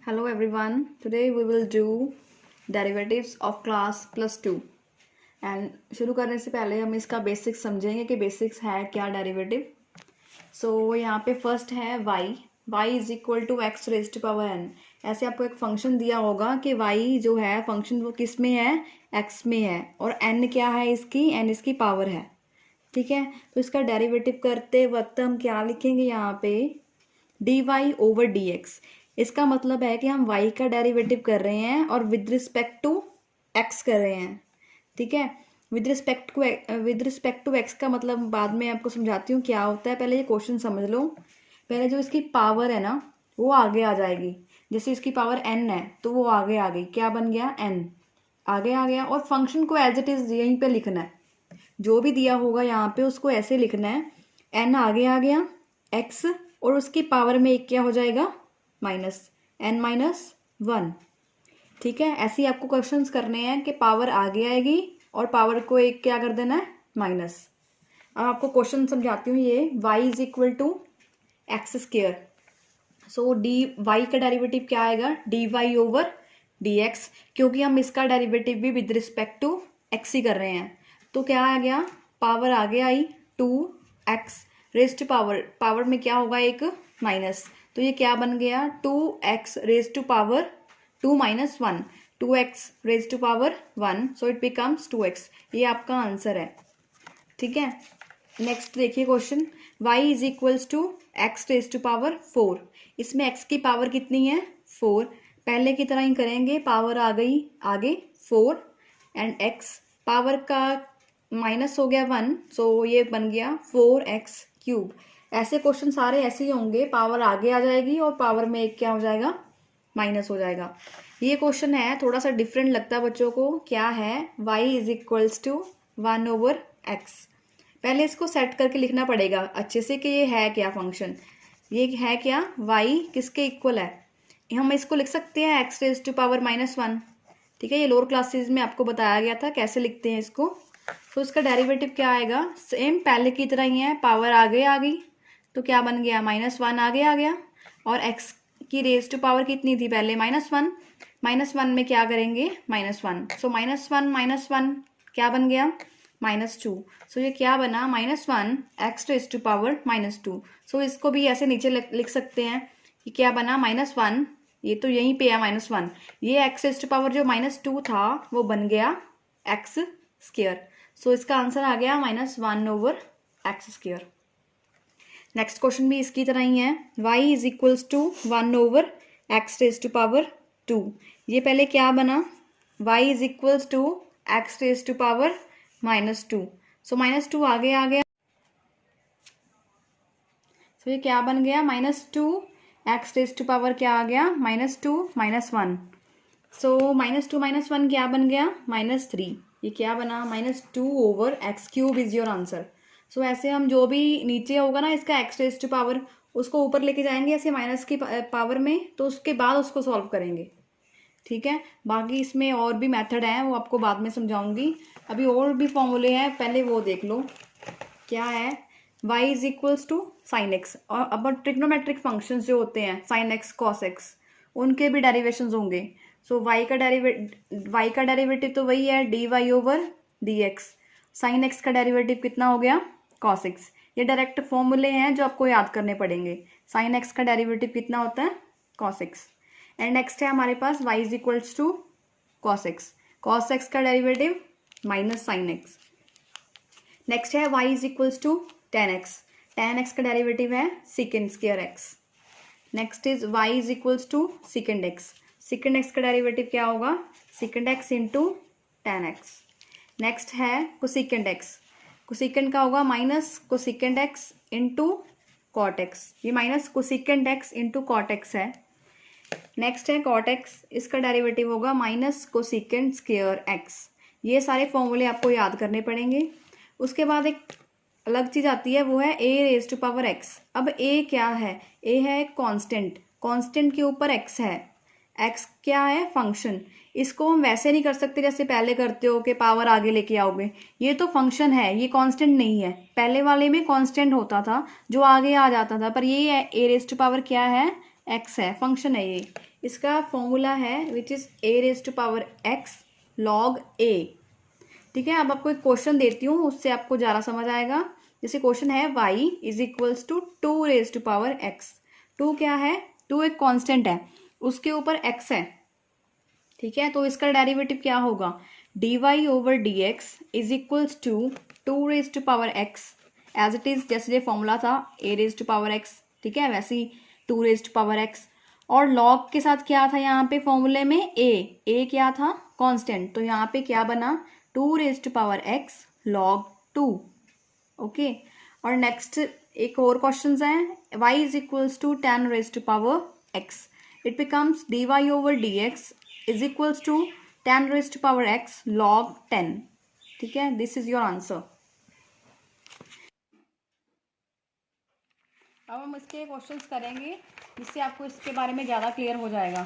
Hello everyone. Today we will do derivatives of class +2 and शुरू करने से पहले हम इसका बेसिक्स समझेंगे कि बेसिक्स है क्या डेरिवेटिव। यहाँ पे फर्स्ट है y is equal to x raise to power n। ऐसे आपको एक फंक्शन दिया होगा कि y जो है फंक्शन वो किस में है, x में है, और n क्या है इसकी, n इसकी पावर है। ठीक है, तो इसका डेरिवेटिव करते वक्त हम क्या लिखेंगे यहाँ पे, dy ओवर dx। इसका मतलब है कि हम y का डेरिवेटिव कर रहे हैं और विद रिस्पेक्ट टू x कर रहे हैं। ठीक है, विद रिस्पेक्ट टू x का मतलब बाद में आपको समझाती हूँ क्या होता है। पहले ये क्वेश्चन समझ लो। पहले जो इसकी पावर है ना वो आगे आ जाएगी। जैसे इसकी पावर n है तो वो आगे आ गई, क्या बन गया, n आगे आ गया। और फंक्शन को एज इट इज यहीं पे लिखना है, जो भी दिया होगा यहाँ पे उसको ऐसे लिखना है, n आगे आ गया, x और उसकी पावर में एक क्या हो जाएगा, माइनस n-1। ठीक है, ऐसे ही आपको क्वेश्चंस करने हैं कि पावर आगे आएगी और पावर को एक क्या कर देना है, माइनस। अब आपको क्वेश्चन समझाती हूँ। ये y is equal to x square. So D Y का डेरिवेटिव क्या आएगा, dy ओवर dx, क्योंकि हम इसका डेरिवेटिव भी विद रिस्पेक्ट टू x ही कर रहे हैं। तो क्या आ गया, पावर आगे आई 2x रेज टू पावर में क्या होगा, एक माइनस। तो ये क्या बन गया, 2x raise to power 2 - 1, 2x raise to power 1, so it becomes 2x। ये आपका आंसर है। ठीक है, नेक्स्ट देखिए question, y is equals to x raise to power 4। इसमें x की पावर कितनी है, 4। पहले की तरह ही करेंगे, पावर आ गई आगे 4 एंड x पावर का माइनस हो गया 1, सो ये बन गया 4x³। ऐसे क्वेश्चन सारे ऐसे ही होंगे, पावर आगे आ जाएगी और पावर में एक क्या हो जाएगा, माइनस हो जाएगा। ये क्वेश्चन है थोड़ा सा डिफरेंट लगता है बच्चों को। क्या है, y is equals to 1 over x। पहले इसको सेट करके लिखना पड़ेगा अच्छे से कि ये है क्या फंक्शन, ये है क्या, y किसके इक्वल है। हम इसको लिख सकते हैं x रेज टू पावर -1। ठीक है, ये लोअर क्लासेस में आपको बताया गया था कैसे लिखते हैं इसको। तो इसका डेरिवेटिव क्या आएगा, सेम पहले की तरह ही है, पावर आगे आ गई तो क्या बन गया, -1 आगे आ गया, और x की रेज टू पावर कितनी थी पहले, -1, -1 में क्या करेंगे, -1, सो -1 क्या बन गया, -2। सो ये क्या बना, -1 x रेज टू पावर -2। सो इसको भी ऐसे नीचे लिख सकते हैं कि क्या बना, -1, ये तो यहीं पे है -1, ये x रेज टू पावर जो -2 था वो बन गया x²। सो इसका आंसर आ गया -1 ओवर x²। नेक्स्ट क्वेश्चन भी इसकी तरह ही है, y is equals to 1 over x raise to power 2। ये पहले क्या बना, y is equals to x raise to power -2, so -2 आगे आ गया, सो ये क्या बन गया, -2 x रेज टू पावर क्या आ गया, -2 -1, सो -2 -1 क्या बन गया, -3। ये क्या बना, -2 over x³ is your answer. So ऐसे हम जो भी नीचे होगा ना इसका x रेज टू पावर, उसको ऊपर लेके जाएंगे ऐसे माइनस की पावर में, तो उसके बाद उसको सॉल्व करेंगे। ठीक है, बाकी इसमें और भी मेथड हैं वो आपको बाद में समझाऊंगी। अभी और भी फॉर्मूले हैं, पहले वो देख लो। क्या है, y is equals to sine x. और अब ट्रिग्नोमेट्रिक फंक्शंस जो होते हैं, साइन एक्स कॉस एक्स, उनके भी डेरिवेशंस होंगे। सो y का डेरिवेटिव तो वही है, dy over dx। Sine x का डेरिवेटिव कितना हो गया, कॉस एक्स। ये डायरेक्ट फॉर्मूले हैं जो आपको याद करने पड़ेंगे। साइन एक्स का डेरिवेटिव कितना होता है, कॉस एक्स। एंड नेक्स्ट है हमारे पास y is equals to cos x. Cos x का derivative minus sine x. Next है y is equals to tan x. Tan x का डेरिवेटिव है second square x. Next is y is equals to second x. Second x का derivative क्या होगा, second x into tan x. Next है cosecant x. Cosecant का होगा minus cosecant x into cot x. ये minus cosecant x into cot x है। Next है cot x, इसका डेरिवेटिव होगा माइनस कोसेकेंड स्क्वायर एक्स। ये सारे फॉर्मूले आपको याद करने पड़ेंगे। उसके बाद एक अलग चीज आती है, वो है a raise to power x। अब a क्या है, a है एक कांस्टेंट, कांस्टेंट के ऊपर x है, x क्या है, फंक्शन। इसको हम वैसे नहीं कर सकते जैसे पहले करते हो कि पावर आगे लेके आओगे। ये तो फंक्शन है, ये कांस्टेंट नहीं है। पहले वाले में कांस्टेंट होता था जो आगे आ जाता था, पर ये a रेज टू पावर क्या है, x है, फंक्शन है ये। इसका फॉर्मूला है which is a raise to power x log a. ठीक है, अब आपको एक क्वेश्चन देती हूँ, उससे आपको ज़्यादा समझ आएगा। जैसे क्वेश्चन है y is equals to 2 raise to power x। 2 क्या है? 2 एक कांस्टेंट है, उसके ऊपर x है। ठीक है, तो इसका डेरिवेटिव क्या होगा? dy over dx is equals to 2 raise to power x as it is, जैसे ये फॉर्मूला था a raise to power x, ठीक है, वैसे ही 2 रेज टू पावर x। और लॉग के साथ क्या था यहाँ पे फॉर्मूले में? a क्या था? कांस्टेंट। तो यहाँ पे क्या बना? 2 raise to power x log 2। Okay, और नेक्स्ट एक और क्वेश्चन है, y is equals to 10 raise to power x। It becomes dy over dx is equals to 10 raise to power x log 10। ठीक है, दिस इज योर आंसर। अब हम इसके questions करेंगे जिससे आपको इसके बारे में ज़्यादा क्लियर हो जाएगा।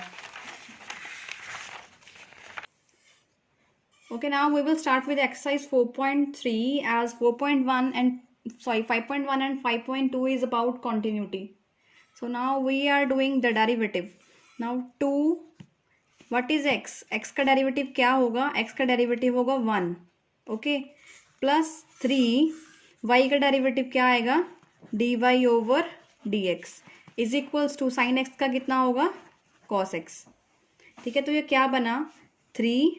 Okay, now we will start with exercise 4.3 as 4.1 and 5.1 and 5.2 is about continuity. So now we are doing the derivative. Now 2, what is x? x का डेरिवेटिव क्या होगा? x का डेरिवेटिव होगा 1, ओके, प्लस 3, y का derivative क्या आएगा? dy over dx is equals to sine x का कितना होगा? cos x। ठीक है, तो ये क्या बना? 3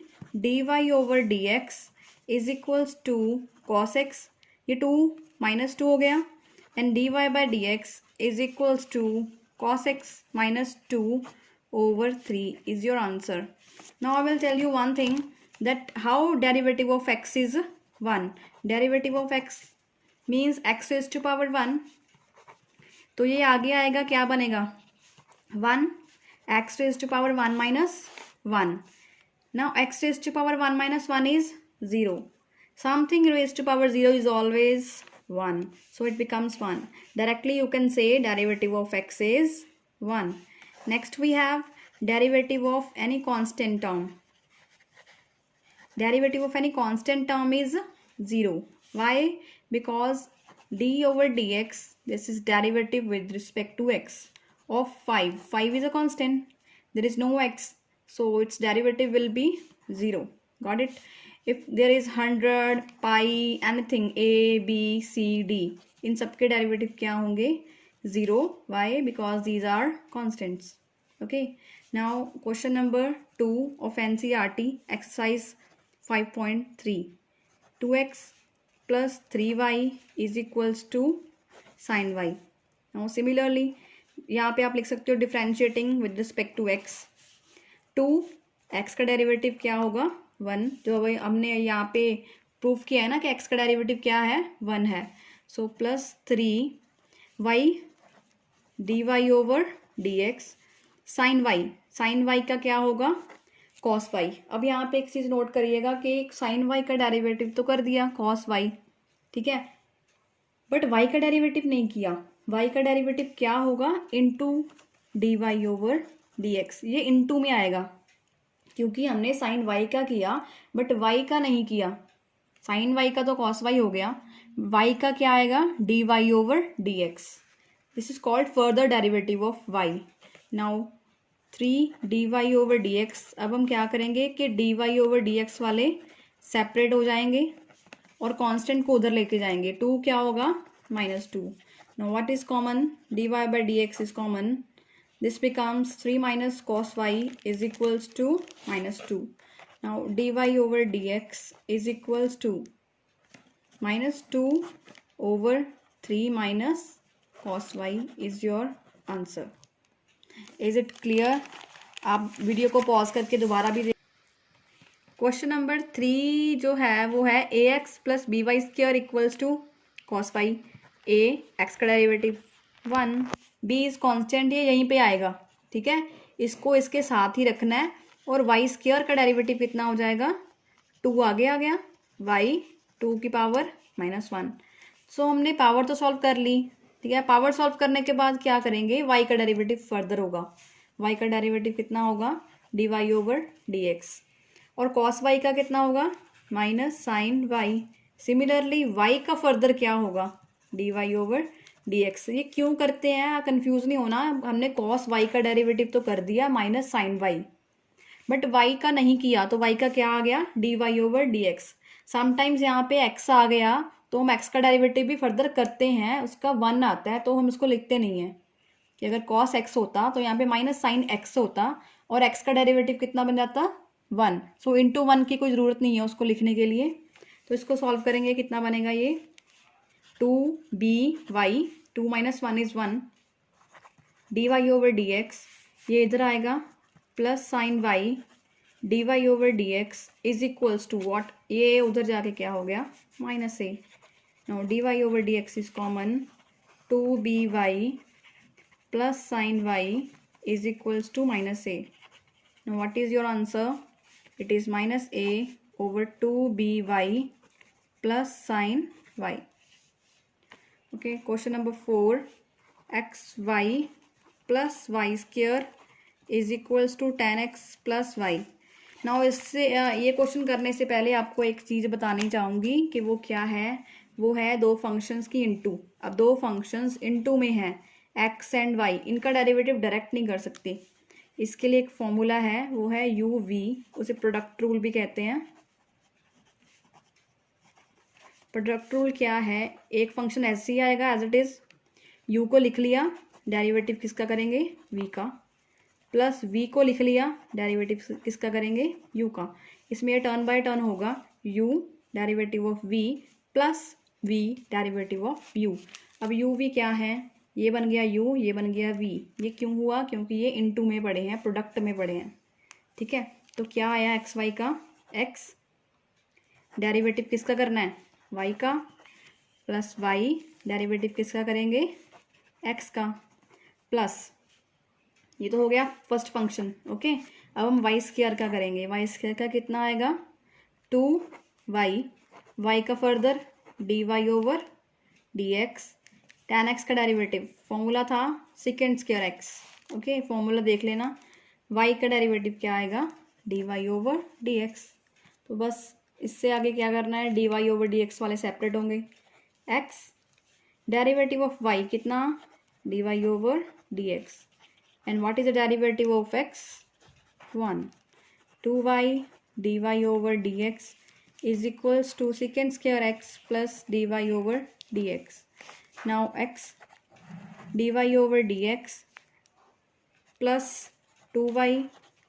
dy over dx is equals to cos x, ये 2 माइनस 2 हो गया, and dy by dx is equals to cos x minus 2 over 3 is your answer. Now I will tell you one thing, that how derivative of x is 1. Derivative of x means x raised to power 1. तो ये आगे आएगा, क्या बनेगा? 1 x raised to power 1 minus 1. Now x raised to power 1 minus 1 is 0. Something raised to power 0 is always 1. So it becomes 1. Directly you can say derivative of x is 1. Next we have derivative of any constant term. Derivative of any constant term is 0. Why? Because d over dx, this is derivative with respect to x of 5. 5 is a constant. There is no x. So its derivative will be 0. Got it? If there is 100, pi, anything, a, b, c, d, इन सबके derivative क्या होंगे? 0. Why? Because these are constants. Okay. Now question number 2 of NCERT exercise 5.3. 2x plus 3y is equals to sin y. Now similarly यहाँ पे आप लिख सकते हो differentiating with respect to x. 2 x का डेरिवेटिव क्या होगा? 1, जो भाई हमने यहाँ पे प्रूफ किया है ना कि x का डेरिवेटिव क्या है? 1 है। So plus 3y dy over dx sine y का क्या होगा? cos y। अब यहाँ पे एक चीज़ नोट करिएगा कि साइन y का डेरिवेटिव तो कर दिया cos y, ठीक है, बट y का डेरिवेटिव नहीं किया। y का डेरिवेटिव क्या होगा? Into dy over dx। ये इनटू में आएगा क्योंकि हमने साइन y का किया बट y का नहीं किया। साइन y का तो cos y हो गया, y का क्या आएगा? dy over dx। This is called further derivative of y। Now 3 dy over dx, अब हम क्या करेंगे कि dy ओवर dx वाले सेपरेट हो जाएंगे और कांस्टेंट को उधर लेके जाएंगे। 2 क्या होगा? -2। Now what is common? dy by dx is common. This becomes 3 minus cos y is equals to -2। Now dy over dx is equals to -2 over 3 minus cos y is your answer. Is it clear? आप video को pause करके दोबारा भी देख। Question number 3 जो है वो है a x plus b y square equals to cos y. A x का डेरिवेटिव 1, बी इज कॉन्स्टेंट, ये यहीं पे आएगा, ठीक है, इसको इसके साथ ही रखना है। और वाई स्क्वायर का डेरिवेटिव कितना हो जाएगा? 2 आगे आ गया, वाई 2 की पावर -1। सो हमने पावर तो सॉल्व कर ली, ठीक है। पावर सॉल्व करने के बाद क्या करेंगे? y का डेरिवेटिव फर्दर होगा। y का डेरिवेटिव कितना होगा? dy over dx। और cos y का कितना होगा? Minus sine y। Similarly y का फर्दर क्या होगा? dy over dx। ये क्यों करते हैं, कंफ्यूज नहीं होना। हमने cos y का डेरिवेटिव तो कर दिया minus sine y, but y का नहीं किया, तो y का क्या आ गया, dy ओवर dx। समटाइम्स यहाँ पे x आ गया तो हम x का डेरिवेटिव भी फर्दर करते हैं, उसका 1 आता है तो हम इसको लिखते नहीं है कि अगर cos x होता तो यहाँ पे माइनस साइन x होता और x का डेरिवेटिव कितना बन जाता 1। सो इंटू 1 की कोई ज़रूरत नहीं है उसको लिखने के लिए। तो इसको सॉल्व करेंगे, कितना बनेगा ये 2by, 2 माइनस 1 इज़ 1, dy ओवर dx, ये इधर आएगा plus sine y dy over dx is equals to what, ये उधर जाके क्या हो गया minus A. No dy over dx is common, 2by plus sine y is equals to minus a. Now what is your answer? It is minus a over 2by plus sin y. Okay, question number 4, xy plus y square is equals to 10x plus y. Now इससे ये question करने से पहले आपको एक चीज़ बतानी चाहूँगी कि वो क्या है, वो है दो फंक्शंस की इनटू। अब दो फंक्शंस इनटू में हैं x एंड y, इनका डेरिवेटिव डायरेक्ट नहीं कर सकते। इसके लिए एक फॉर्मूला है, वो है यू वी, उसे प्रोडक्ट रूल भी कहते हैं। प्रोडक्ट रूल क्या है, एक फंक्शन ऐसे ही आएगा एज इट इज़, u को लिख लिया, डेरिवेटिव किसका करेंगे v का, प्लस v को लिख लिया, डेरिवेटिव किसका करेंगे u का। इसमें टर्न बाय टर्न होगा, u derivative of v plus v derivative of u। अब u v क्या है, ये बन गया u, ये बन गया v। ये क्यों हुआ, क्योंकि ये इनटू में पड़े हैं, प्रोडक्ट में पड़े हैं, ठीक है। तो क्या आया एक्स वाई का, x डेरिवेटिव किसका करना है y का, प्लस y डेरिवेटिव किसका करेंगे x का, प्लस ये तो हो गया फर्स्ट फंक्शन। ओके, अब हम वाई स्क्वायर का करेंगे। वाई स्क्वायर का कितना आएगा 2y, y का further dy over dx, tan x का डेरिवेटिव फॉर्मूला था second square x। Okay, formula देख लेना, y का डेरिवेटिव क्या आएगा dy ओवर dx। तो बस इससे आगे क्या करना है, dy ओवर dx वाले सेपरेट होंगे, x डेरिवेटिव ऑफ y कितना dy over dx, and what is the derivative of x 1, 2y dy over dx is equals to secant square x plus dy over dx. Now x dy over dx plus 2y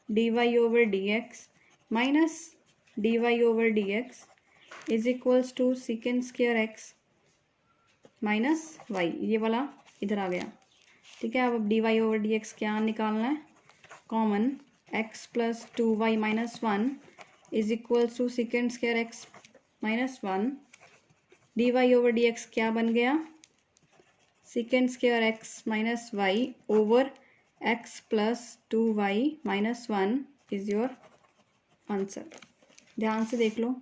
dy over dx minus dy over dx is equals to secant square x minus y, ये वाला इधर आ गया, ठीक है। अब dy over dx क्या निकालना है, common x plus 2y minus 1 is equals to second square x minus 1, dy over dx क्या बन गया second square x minus y over x plus 2y minus 1 is your answer. ध्यान से देख लो।